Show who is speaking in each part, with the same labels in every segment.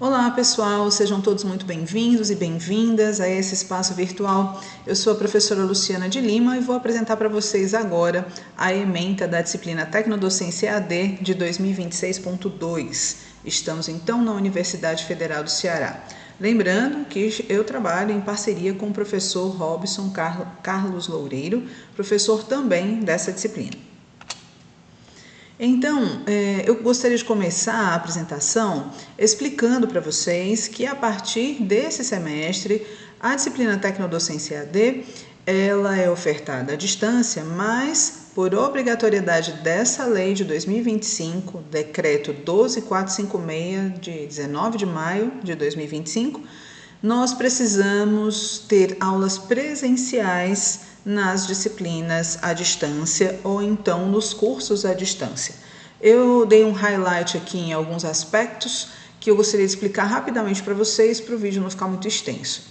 Speaker 1: Olá pessoal, sejam todos muito bem-vindos e bem-vindas a esse espaço virtual. Eu sou a professora Luciana de Lima e vou apresentar para vocês agora a ementa da disciplina Tecnodocência EAD de 2026.2. Estamos então na Universidade Federal do Ceará. Lembrando que eu trabalho em parceria com o professor Robson Carlos Loureiro, professor também dessa disciplina. Então, eu gostaria de começar a apresentação explicando para vocês que a partir desse semestre, a disciplina Tecnodocência EAD, ela é ofertada à distância, mas por obrigatoriedade dessa lei de 2025, decreto 12456 de 19 de maio de 2025, nós precisamos ter aulas presenciais nas disciplinas à distância ou então nos cursos à distância. Eu dei um highlight aqui em alguns aspectos que eu gostaria de explicar rapidamente para vocês, para o vídeo não ficar muito extenso.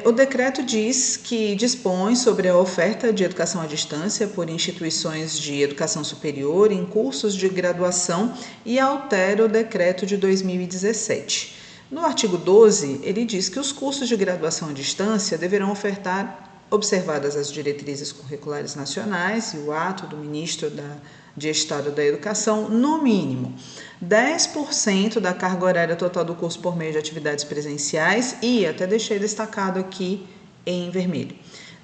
Speaker 1: O decreto dispõe sobre a oferta de educação à distância por instituições de educação superior em cursos de graduação e altera o decreto de 2017. No artigo 12, ele diz que os cursos de graduação à distância deverão ofertar, observadas as diretrizes curriculares nacionais e o ato do ministro de Estado da Educação, no mínimo 10% da carga horária total do curso por meio de atividades presenciais e, até deixei destacado aqui em vermelho,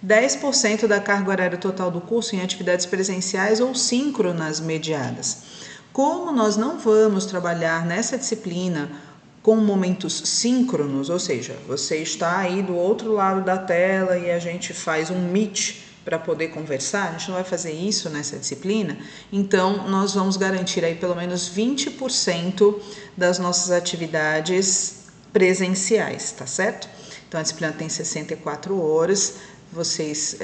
Speaker 1: 10% da carga horária total do curso em atividades presenciais ou síncronas mediadas. Como nós não vamos trabalhar nessa disciplina com momentos síncronos, ou seja, você está aí do outro lado da tela e a gente faz um meet para poder conversar, a gente não vai fazer isso nessa disciplina, então nós vamos garantir aí pelo menos 20% das nossas atividades presenciais, tá certo? Então a disciplina tem 64 horas, vocês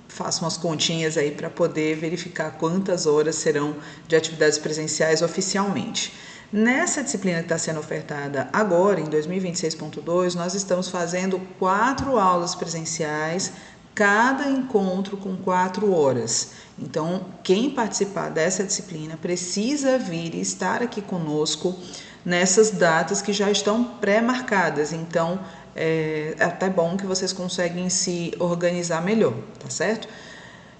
Speaker 1: façam as continhas aí para poder verificar quantas horas serão de atividades presenciais oficialmente. Nessa disciplina que está sendo ofertada agora, em 2026.2, nós estamos fazendo 4 aulas presenciais, cada encontro com 4 horas. Então, quem participar dessa disciplina precisa vir e estar aqui conosco nessas datas que já estão pré-marcadas. Então, é até bom que vocês conseguem se organizar melhor, tá certo?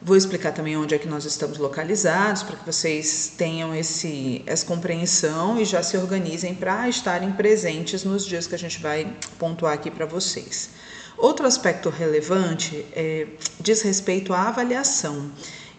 Speaker 1: Vou explicar também onde é que nós estamos localizados, para que vocês tenham essa compreensão e já se organizem para estarem presentes nos dias que a gente vai pontuar aqui para vocês. Outro aspecto relevante diz respeito à avaliação.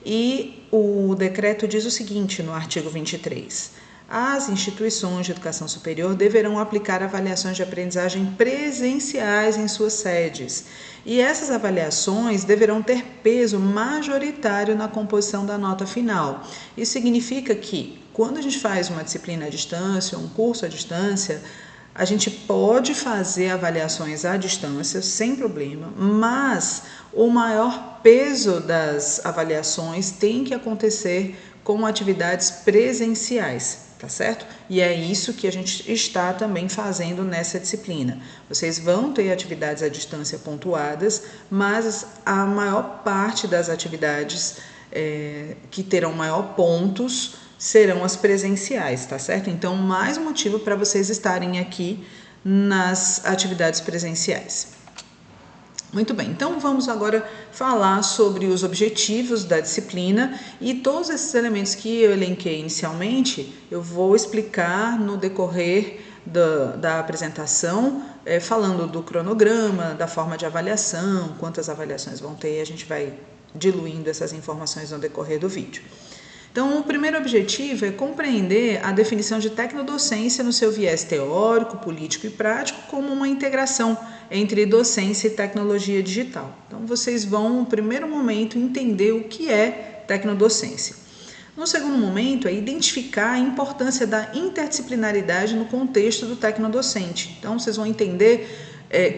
Speaker 1: E o decreto diz o seguinte no artigo 23. As instituições de educação superior deverão aplicar avaliações de aprendizagem presenciais em suas sedes. E essas avaliações deverão ter peso majoritário na composição da nota final. Isso significa que, quando a gente faz uma disciplina à distância, um curso à distância, a gente pode fazer avaliações à distância sem problema, mas o maior peso das avaliações tem que acontecer com atividades presenciais. Tá certo? E é isso que a gente está também fazendo nessa disciplina. Vocês vão ter atividades à distância pontuadas, mas a maior parte das atividades que terão maior pontos serão as presenciais, tá certo? Então, mais motivo para vocês estarem aqui nas atividades presenciais. Muito bem, então vamos agora falar sobre os objetivos da disciplina e todos esses elementos que eu elenquei inicialmente, eu vou explicar no decorrer da apresentação, falando do cronograma, da forma de avaliação, quantas avaliações vão ter, a gente vai diluindo essas informações no decorrer do vídeo. Então, o primeiro objetivo é compreender a definição de tecnodocência no seu viés teórico, político e prático como uma integração entre docência e tecnologia digital. Então, vocês vão, no primeiro momento, entender o que é tecnodocência. No segundo momento, é identificar a importância da interdisciplinaridade no contexto do tecnodocente. Então, vocês vão entender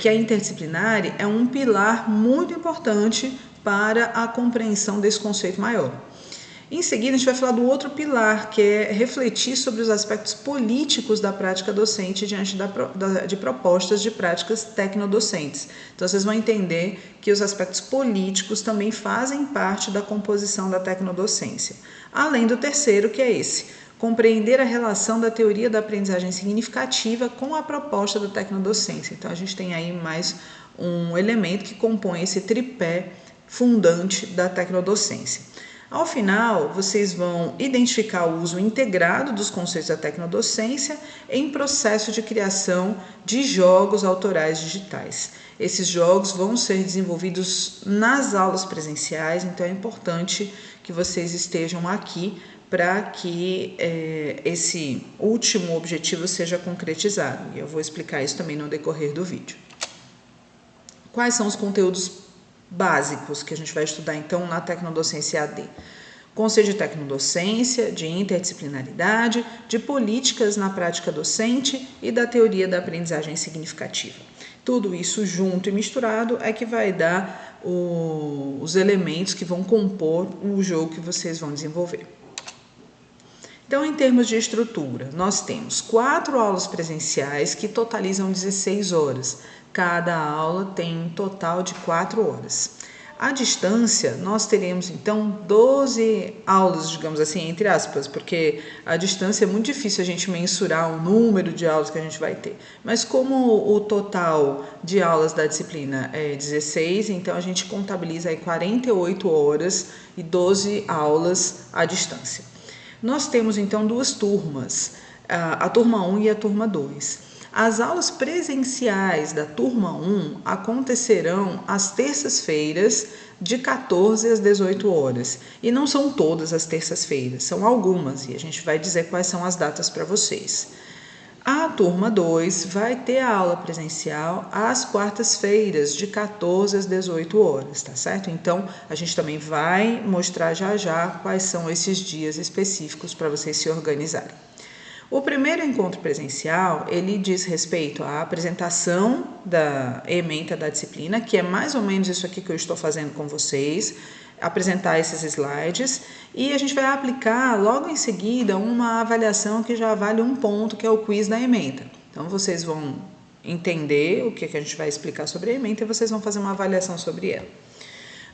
Speaker 1: que a interdisciplinar é um pilar muito importante para a compreensão desse conceito maior. Em seguida, a gente vai falar do outro pilar, que é refletir sobre os aspectos políticos da prática docente diante de propostas de práticas tecnodocentes. Então, vocês vão entender que os aspectos políticos também fazem parte da composição da tecnodocência. Além do terceiro, que é esse: compreender a relação da teoria da aprendizagem significativa com a proposta da tecnodocência. Então, a gente tem aí mais um elemento que compõe esse tripé fundante da tecnodocência. Ao final, vocês vão identificar o uso integrado dos conceitos da tecnodocência em processo de criação de jogos autorais digitais. Esses jogos vão ser desenvolvidos nas aulas presenciais, então é importante que vocês estejam aqui para que esse último objetivo seja concretizado. E eu vou explicar isso também no decorrer do vídeo. Quais são os conteúdos básicos que a gente vai estudar então na tecnodocência AD? Conceito de tecnodocência, de interdisciplinaridade, de políticas na prática docente e da teoria da aprendizagem significativa. Tudo isso junto e misturado é que vai dar os elementos que vão compor o jogo que vocês vão desenvolver. Então, em termos de estrutura, nós temos 4 aulas presenciais que totalizam 16 horas. Cada aula tem um total de 4 horas. À distância, nós teremos, então, 12 aulas, digamos assim, entre aspas, porque à distância é muito difícil a gente mensurar o número de aulas que a gente vai ter. Mas como o total de aulas da disciplina é 16, então a gente contabiliza aí 48 horas e 12 aulas à distância. Nós temos, então, 2 turmas, a turma 1 e a turma 2. As aulas presenciais da turma 1 acontecerão às terças-feiras, de 14 às 18 horas. E não são todas as terças-feiras, são algumas, e a gente vai dizer quais são as datas para vocês. A turma 2 vai ter a aula presencial às quartas-feiras, de 14 às 18 horas, tá certo? Então, a gente também vai mostrar já quais são esses dias específicos para vocês se organizarem. O primeiro encontro presencial, ele diz respeito à apresentação da ementa da disciplina, que é mais ou menos isso aqui que eu estou fazendo com vocês, apresentar esses slides, e a gente vai aplicar logo em seguida uma avaliação que já vale 1 ponto, que é o quiz da ementa. Então, vocês vão entender o que a gente vai explicar sobre a ementa e vocês vão fazer uma avaliação sobre ela.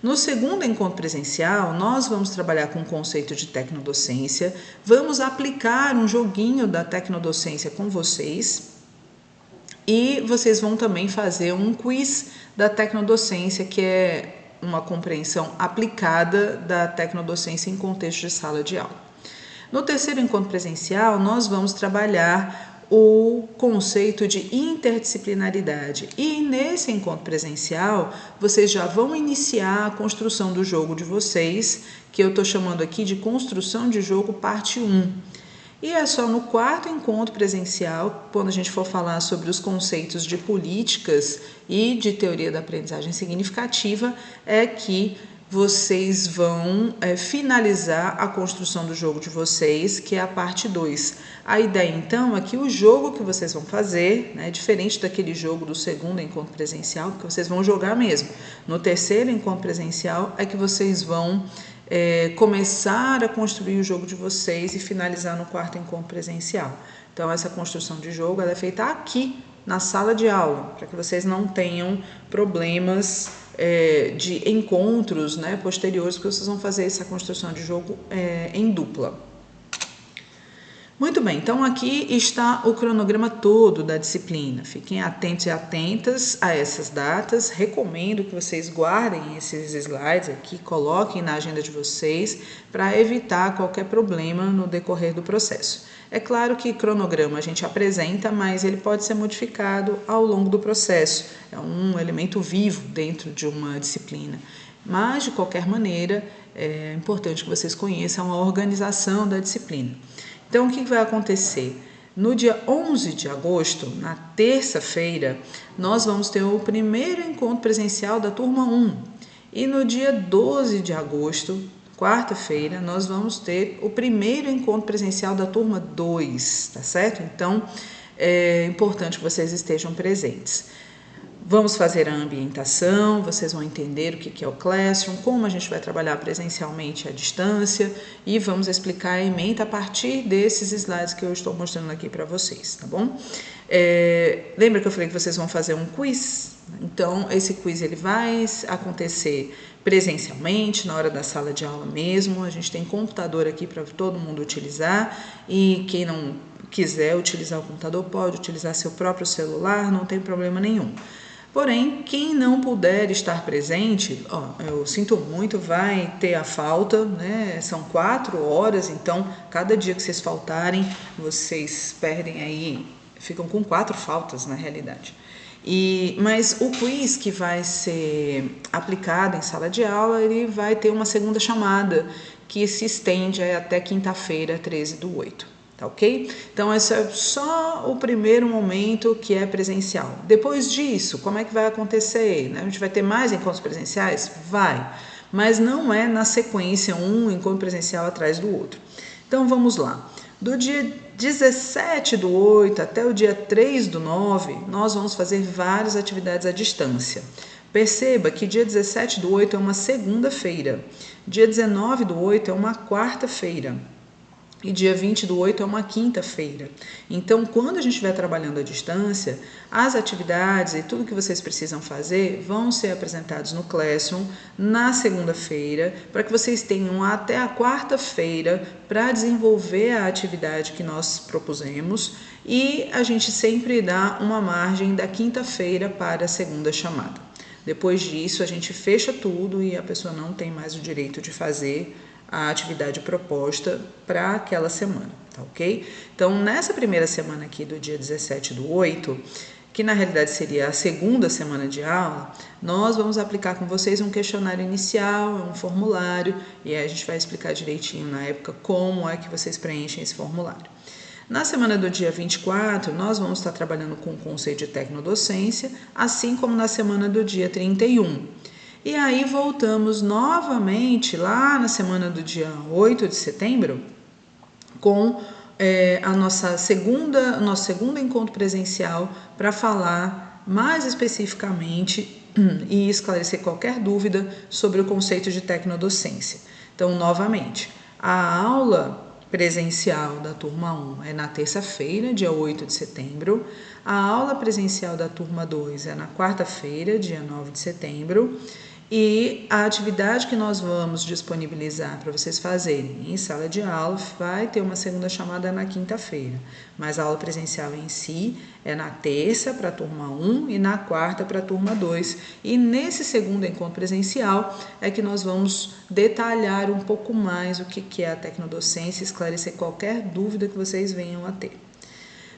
Speaker 1: No segundo encontro presencial, nós vamos trabalhar com o conceito de tecnodocência, vamos aplicar um joguinho da tecnodocência com vocês e vocês vão também fazer um quiz da tecnodocência, que é uma compreensão aplicada da tecnodocência em contexto de sala de aula. No terceiro encontro presencial, nós vamos trabalhar o conceito de interdisciplinaridade. E nesse encontro presencial, vocês já vão iniciar a construção do jogo de vocês, que eu estou chamando aqui de construção de jogo parte 1. E é só no quarto encontro presencial, quando a gente for falar sobre os conceitos de políticas e de teoria da aprendizagem significativa, é que vocês vão finalizar a construção do jogo de vocês, que é a parte 2. A ideia, então, é que o jogo que vocês vão fazer, né, diferente daquele jogo do segundo encontro presencial, que vocês vão jogar mesmo. No terceiro encontro presencial é que vocês vão começar a construir o jogo de vocês e finalizar no quarto encontro presencial. Então, essa construção de jogo ela é feita aqui, na sala de aula, para que vocês não tenham problemas de encontros, né, posteriores, porque vocês vão fazer essa construção de jogo em dupla. Muito bem, então aqui está o cronograma todo da disciplina. Fiquem atentos e atentas a essas datas. Recomendo que vocês guardem esses slides aqui, coloquem na agenda de vocês para evitar qualquer problema no decorrer do processo. É claro que cronograma a gente apresenta, mas ele pode ser modificado ao longo do processo. É um elemento vivo dentro de uma disciplina. Mas, de qualquer maneira, é importante que vocês conheçam a organização da disciplina. Então, o que vai acontecer? No dia 11 de agosto, na terça-feira, nós vamos ter o primeiro encontro presencial da turma 1. E no dia 12 de agosto, quarta-feira, nós vamos ter o primeiro encontro presencial da turma 2, tá certo? Então, é importante que vocês estejam presentes. Vamos fazer a ambientação, vocês vão entender o que é o Classroom, como a gente vai trabalhar presencialmente à distância e vamos explicar a ementa a partir desses slides que eu estou mostrando aqui para vocês, tá bom? Lembra que eu falei que vocês vão fazer um quiz? Então, esse quiz ele vai acontecer presencialmente, na hora da sala de aula mesmo. A gente tem computador aqui para todo mundo utilizar, e quem não quiser utilizar o computador pode utilizar seu próprio celular, não tem problema nenhum. Porém, quem não puder estar presente, eu sinto muito, vai ter a falta, né? São 4 horas, então cada dia que vocês faltarem, vocês perdem aí, ficam com 4 faltas na realidade. Mas o quiz que vai ser aplicado em sala de aula, ele vai ter uma segunda chamada que se estende até quinta-feira, 13/8. Tá ok? Então, esse é só o primeiro momento que é presencial. Depois disso, como é que vai acontecer? A gente vai ter mais encontros presenciais? Vai, mas não é na sequência um encontro presencial atrás do outro. Então, vamos lá. Do dia 17/8 até o dia 3/9, nós vamos fazer várias atividades à distância. Perceba que dia 17/8 é uma segunda-feira, dia 19/8 é uma quarta-feira, e dia 20/8 é uma quinta-feira. Então, quando a gente estiver trabalhando à distância, as atividades e tudo que vocês precisam fazer vão ser apresentados no Classroom na segunda-feira, para que vocês tenham até a quarta-feira para desenvolver a atividade que nós propusemos, e a gente sempre dá uma margem da quinta-feira para a segunda chamada. Depois disso, a gente fecha tudo e a pessoa não tem mais o direito de fazer a atividade proposta para aquela semana, tá ok? Então, nessa primeira semana aqui do dia 17/8, que na realidade seria a segunda semana de aula, nós vamos aplicar com vocês um questionário inicial, um formulário, e aí a gente vai explicar direitinho na época como é que vocês preenchem esse formulário. Na semana do dia 24, nós vamos estar trabalhando com o conceito de tecnodocência, assim como na semana do dia 31. E aí voltamos novamente lá na semana do dia 8 de setembro com nosso segundo encontro presencial para falar mais especificamente e esclarecer qualquer dúvida sobre o conceito de tecnodocência. Então, novamente, a aula presencial da turma 1 é na terça-feira, dia 8 de setembro, a aula presencial da turma 2 é na quarta-feira, dia 9 de setembro, e a atividade que nós vamos disponibilizar para vocês fazerem em sala de aula vai ter uma segunda chamada na quinta-feira, mas a aula presencial em si é na terça para a turma 1 e na quarta para a turma 2. E nesse segundo encontro presencial é que nós vamos detalhar um pouco mais o que é a tecnodocência, esclarecer qualquer dúvida que vocês venham a ter.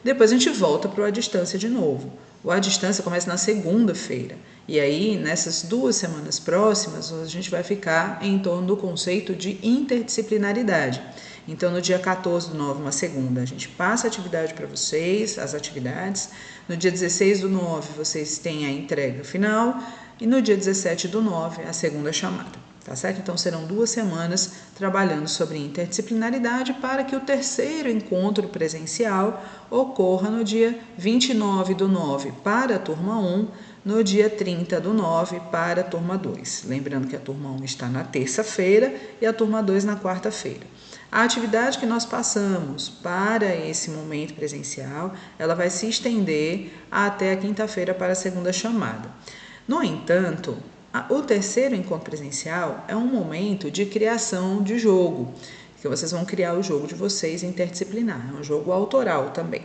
Speaker 1: Depois a gente volta para o à distância de novo. O à distância começa na segunda-feira. E aí, nessas 2 semanas próximas, a gente vai ficar em torno do conceito de interdisciplinaridade. Então, no dia 14/9, uma segunda, a gente passa a atividade para vocês, as atividades. No dia 16/9, vocês têm a entrega final. E no dia 17/9, a segunda chamada. Tá certo? Então, serão 2 semanas trabalhando sobre interdisciplinaridade para que o terceiro encontro presencial ocorra no dia 29/9 para a turma 1, no dia 30/9 para a turma 2. Lembrando que a turma 1 está na terça-feira e a turma 2 na quarta-feira. A atividade que nós passamos para esse momento presencial, ela vai se estender até a quinta-feira para a segunda chamada. No entanto, o terceiro encontro presencial é um momento de criação de jogo, que vocês vão criar o jogo de vocês interdisciplinar, é um jogo autoral também.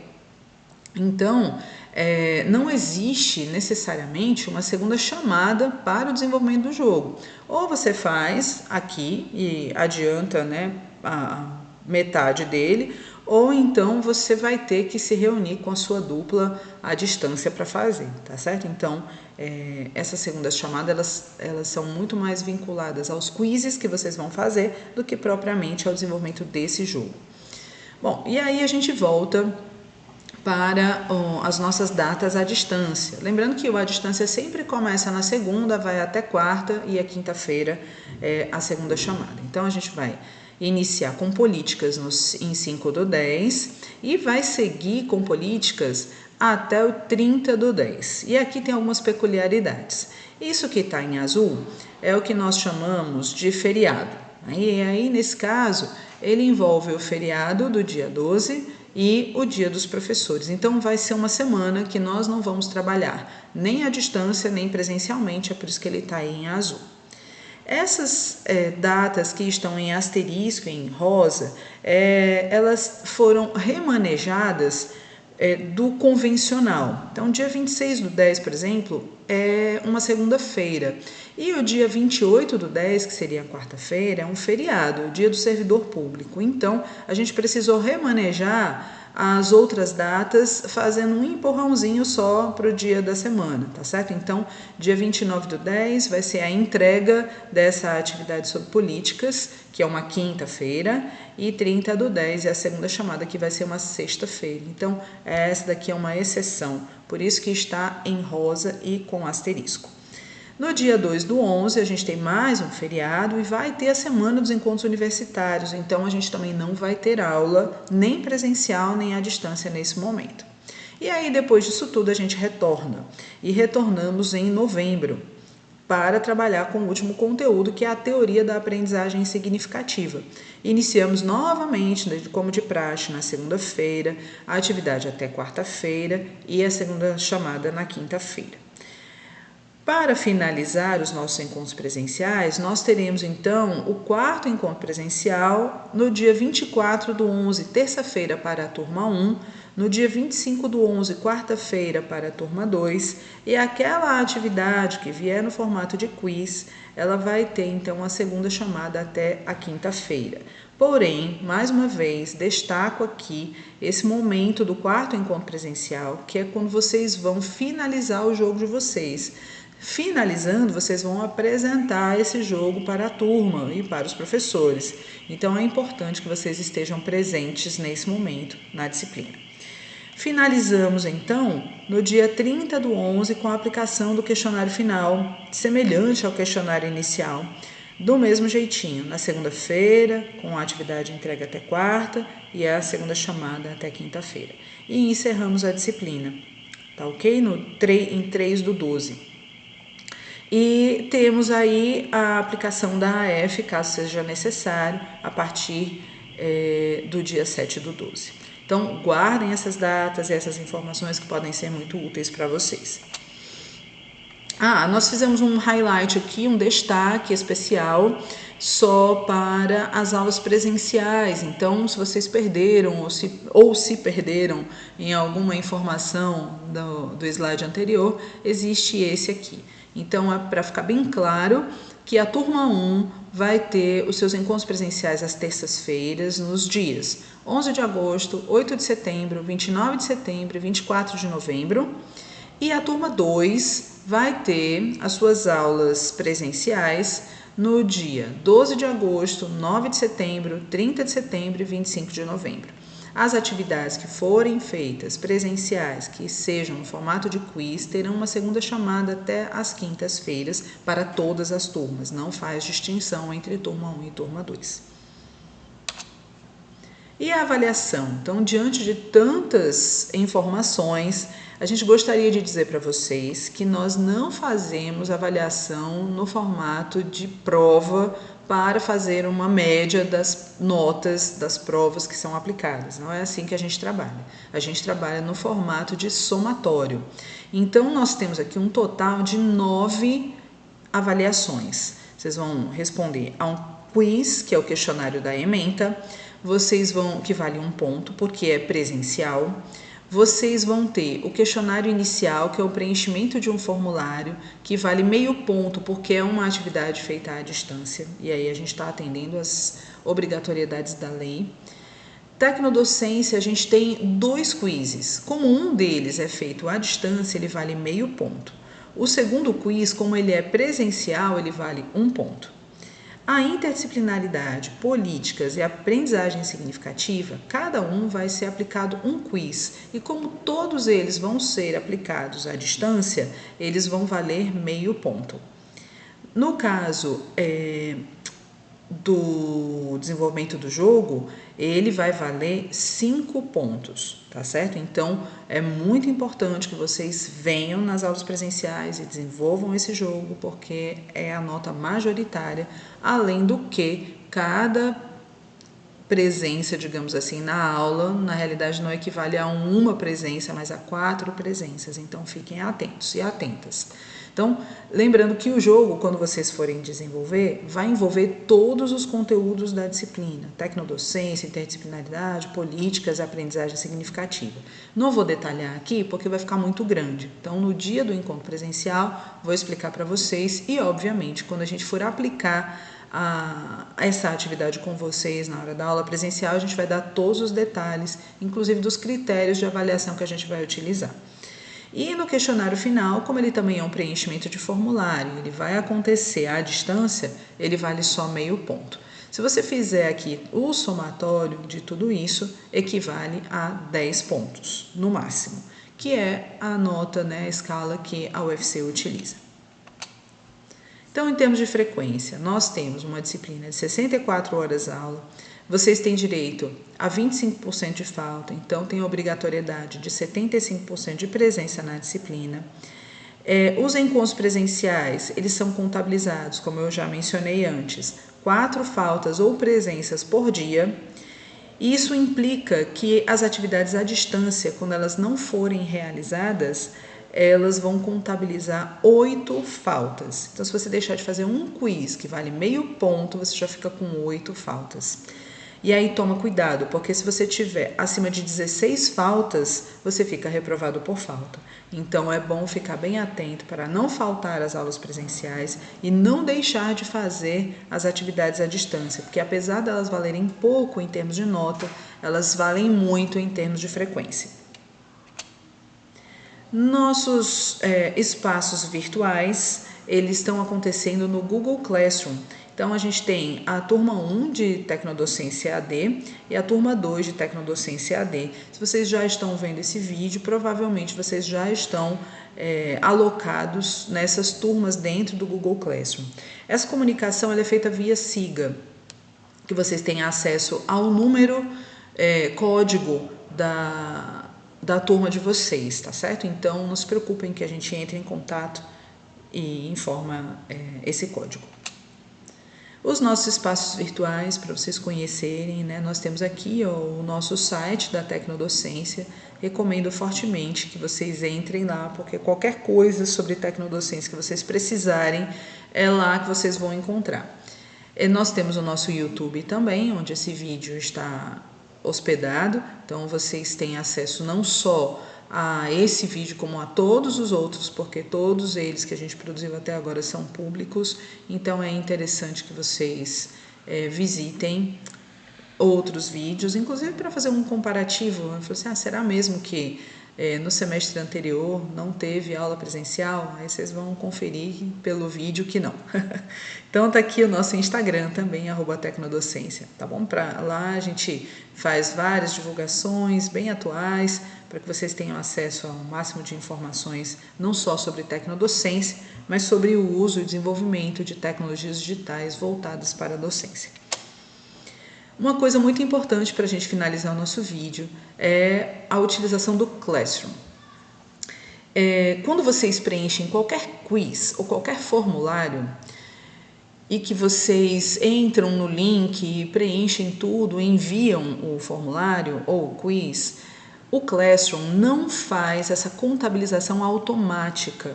Speaker 1: Então, não existe necessariamente uma segunda chamada para o desenvolvimento do jogo. Ou você faz aqui e adianta, né, a metade dele, ou então você vai ter que se reunir com a sua dupla à distância para fazer, tá certo? Então, essas segundas chamadas, elas são muito mais vinculadas aos quizzes que vocês vão fazer do que propriamente ao desenvolvimento desse jogo. Bom, e aí a gente volta para as nossas datas à distância. Lembrando que o à distância sempre começa na segunda, vai até quarta e a quinta-feira é a segunda chamada. Então, a gente vai iniciar com políticas em 5/10 e vai seguir com políticas até o 30/10. E aqui tem algumas peculiaridades. Isso que está em azul é o que nós chamamos de feriado. E aí, nesse caso, ele envolve o feriado do dia 12 e o dia dos professores. Então, vai ser uma semana que nós não vamos trabalhar nem à distância, nem presencialmente, é por isso que ele está aí em azul. Essas datas que estão em asterisco, em rosa, elas foram remanejadas do convencional. Então, dia 26/10, por exemplo, é uma segunda-feira. E o dia 28/10, que seria a quarta-feira, é um feriado, o dia do servidor público. Então, a gente precisou remanejar as outras datas fazendo um empurrãozinho só para o dia da semana, tá certo? Então, dia 29/10 vai ser a entrega dessa atividade sobre políticas, que é uma quinta-feira, e 30/10 é a segunda chamada, que vai ser uma sexta-feira. Então, essa daqui é uma exceção, por isso que está em rosa e com asterisco. No dia 2/11, a gente tem mais um feriado e vai ter a Semana dos Encontros Universitários, então a gente também não vai ter aula, nem presencial, nem à distância nesse momento. E aí, depois disso tudo, a gente retorna. E retornamos em novembro para trabalhar com o último conteúdo, que é a teoria da aprendizagem significativa. Iniciamos novamente, como de praxe, na segunda-feira, a atividade até quarta-feira e a segunda chamada na quinta-feira. Para finalizar os nossos encontros presenciais, nós teremos então o quarto encontro presencial no dia 24/11, terça-feira, para a turma 1, no dia 25/11, quarta-feira, para a turma 2, e aquela atividade que vier no formato de quiz, ela vai ter então a segunda chamada até a quinta-feira. Porém, mais uma vez, destaco aqui esse momento do quarto encontro presencial, que é quando vocês vão finalizar o jogo de vocês. Finalizando, vocês vão apresentar esse jogo para a turma e para os professores. Então, é importante que vocês estejam presentes nesse momento na disciplina. Finalizamos, então, no dia 30/11 com a aplicação do questionário final, semelhante ao questionário inicial, do mesmo jeitinho, na segunda-feira, com a atividade entregue até quarta e a segunda chamada até quinta-feira. E encerramos a disciplina, tá ok? Em 3/12. E temos aí a aplicação da AF, caso seja necessário, a partir do dia 7/12. Então, guardem essas datas e essas informações que podem ser muito úteis para vocês. Nós fizemos um highlight aqui, um destaque especial só para as aulas presenciais. Então, se vocês perderam ou se perderam em alguma informação do slide anterior, existe esse aqui. Então, é para ficar bem claro que a turma 1 vai ter os seus encontros presenciais às terças-feiras, nos dias 11 de agosto, 8 de setembro, 29 de setembro e 24 de novembro. E a turma 2 vai ter as suas aulas presenciais no dia 12 de agosto, 9 de setembro, 30 de setembro e 25 de novembro. As atividades que forem feitas presenciais, que sejam no formato de quiz, terão uma segunda chamada até às quintas-feiras para todas as turmas. Não faz distinção entre turma 1 e turma 2. E a avaliação? Então, diante de tantas informações, a gente gostaria de dizer para vocês que nós não fazemos avaliação no formato de prova para fazer uma média das notas das provas que são aplicadas. Não é assim que a gente trabalha. A gente trabalha no formato de somatório. Então, nós temos aqui um total de 9 avaliações. Vocês vão responder a um quiz, que é o questionário da ementa. Que vale 1 ponto, porque é presencial. Vocês vão ter o questionário inicial, que é o preenchimento de um formulário, que vale meio ponto, porque é uma atividade feita à distância, e aí a gente está atendendo às obrigatoriedades da lei. Tecnodocência, a gente tem 2 quizzes. Como um deles é feito à distância, ele vale meio ponto. O segundo quiz, como ele é presencial, ele vale 1 ponto. A interdisciplinaridade, políticas e aprendizagem significativa, cada um vai ser aplicado um quiz. E como todos eles vão ser aplicados à distância, eles vão valer meio ponto. No caso do desenvolvimento do jogo, ele vai valer 5 pontos, tá certo? Então, é muito importante que vocês venham nas aulas presenciais e desenvolvam esse jogo, porque é a nota majoritária, além do que cada presença, digamos assim, na aula. Na realidade não equivale a uma presença, mas a 4 presenças. Então fiquem atentos e atentas. Então, lembrando que o jogo, quando vocês forem desenvolver, vai envolver todos os conteúdos da disciplina: tecnodocência, interdisciplinaridade, políticas, aprendizagem significativa. Não vou detalhar aqui porque vai ficar muito grande. Então, no dia do encontro presencial, vou explicar para vocês e, obviamente, quando a gente for aplicar essa atividade com vocês na hora da aula presencial, a gente vai dar todos os detalhes, inclusive dos critérios de avaliação que a gente vai utilizar. E no questionário final, como ele também é um preenchimento de formulário, ele vai acontecer à distância, ele vale só meio ponto. Se você fizer aqui o somatório de tudo isso, equivale a 10 pontos, no máximo, que é a nota, a escala que a UFC utiliza. Então, em termos de frequência, nós temos uma disciplina de 64 horas aula. Vocês têm direito a 25% de falta, então tem obrigatoriedade de 75% de presença na disciplina. Os encontros presenciais, eles são contabilizados, como eu já mencionei antes, 4 faltas ou presenças por dia. Isso implica que as atividades à distância, quando elas não forem realizadas, elas vão contabilizar 8 faltas. Então, se você deixar de fazer um quiz que vale meio ponto, você já fica com 8 faltas. E aí toma cuidado, porque se você tiver acima de 16 faltas, você fica reprovado por falta. Então é bom ficar bem atento para não faltar às aulas presenciais e não deixar de fazer as atividades à distância, porque apesar delas valerem pouco em termos de nota, elas valem muito em termos de frequência. Nossos espaços virtuais, eles estão acontecendo no Google Classroom. Então, a gente tem a turma 1 de Tecnodocência AD e a turma 2 de Tecnodocência AD. Se vocês já estão vendo esse vídeo, provavelmente vocês já estão alocados nessas turmas dentro do Google Classroom. Essa comunicação ela é feita via SIGA, que vocês têm acesso ao número, código da turma de vocês, tá certo? Então, não se preocupem que a gente entre em contato e informa esse código. Os nossos espaços virtuais, para vocês conhecerem, nós temos aqui o nosso site da Tecnodocência. Recomendo fortemente que vocês entrem lá, porque qualquer coisa sobre Tecnodocência que vocês precisarem, é lá que vocês vão encontrar. Nós temos o nosso YouTube também, onde esse vídeo está hospedado, então vocês têm acesso não só a esse vídeo como a todos os outros, porque todos eles que a gente produziu até agora são públicos, então é interessante que vocês visitem outros vídeos, inclusive para fazer um comparativo. Eu falei assim, será mesmo que no semestre anterior não teve aula presencial? Aí vocês vão conferir pelo vídeo que não. Então tá aqui o nosso Instagram também, @tecnodocência, tá bom? Lá a gente faz várias divulgações bem atuais, para que vocês tenham acesso ao máximo de informações, não só sobre tecnodocência, mas sobre o uso e desenvolvimento de tecnologias digitais voltadas para a docência. Uma coisa muito importante para a gente finalizar o nosso vídeo é a utilização do Classroom. Quando vocês preenchem qualquer quiz ou qualquer formulário e que vocês entram no link e preenchem tudo, enviam o formulário ou o quiz, o Classroom não faz essa contabilização automática.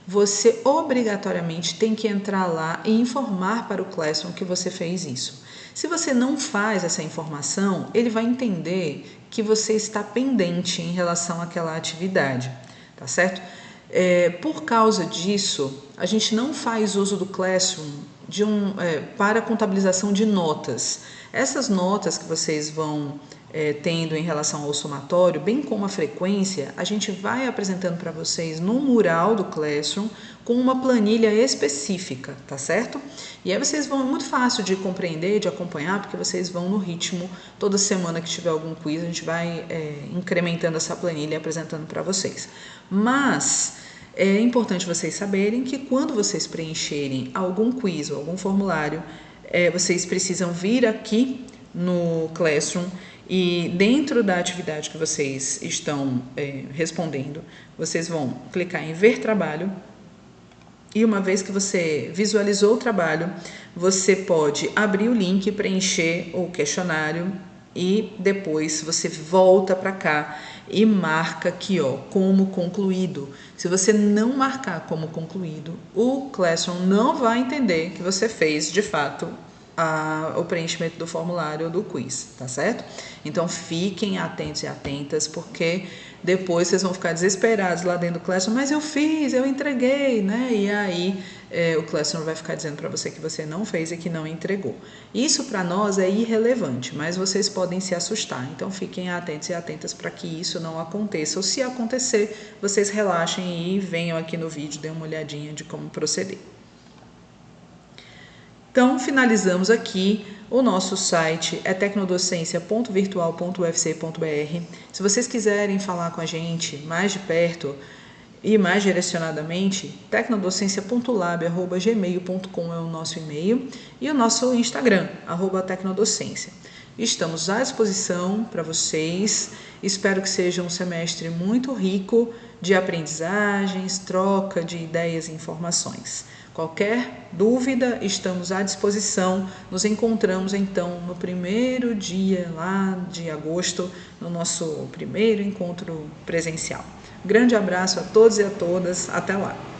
Speaker 1: Você obrigatoriamente tem que entrar lá e informar para o Classroom que você fez isso. Se você não faz essa informação, ele vai entender que você está pendente em relação àquela atividade, tá certo? Por causa disso, a gente não faz uso do Classroom para contabilização de notas. Essas notas que vocês vão tendo em relação ao somatório, bem como a frequência, a gente vai apresentando para vocês no mural do Classroom com uma planilha específica, tá certo? E aí vocês vão, é muito fácil de compreender, de acompanhar, porque vocês vão no ritmo, toda semana que tiver algum quiz, a gente vai incrementando essa planilha e apresentando para vocês. Mas é importante vocês saberem que quando vocês preencherem algum quiz ou algum formulário, vocês precisam vir aqui no Classroom e dentro da atividade que vocês estão respondendo, vocês vão clicar em ver trabalho E uma vez que você visualizou o trabalho, você pode abrir o link, preencher o questionário e depois você volta para cá e marca aqui, ó, como concluído. Se você não marcar como concluído, o Classroom não vai entender que você fez de fato o preenchimento do formulário ou do quiz, tá certo? Então fiquem atentos e atentas, porque depois vocês vão ficar desesperados lá dentro do Classroom, mas eu fiz, eu entreguei, né? E aí o Classroom vai ficar dizendo para você que você não fez e que não entregou. Isso para nós é irrelevante, mas vocês podem se assustar. Então fiquem atentos e atentas para que isso não aconteça. Ou se acontecer, vocês relaxem e venham aqui no vídeo, dêem uma olhadinha de como proceder. Então, finalizamos aqui. O nosso site é tecnodocência.virtual.ufc.br. Se vocês quiserem falar com a gente mais de perto e mais direcionadamente, tecnodocência.lab@gmail.com é o nosso e-mail e o nosso Instagram, @tecnodocência. Estamos à disposição para vocês. Espero que seja um semestre muito rico de aprendizagens, troca de ideias e informações. Qualquer dúvida, estamos à disposição. Nos encontramos então no primeiro dia lá de agosto, no nosso primeiro encontro presencial. Grande abraço a todos e a todas. Até lá!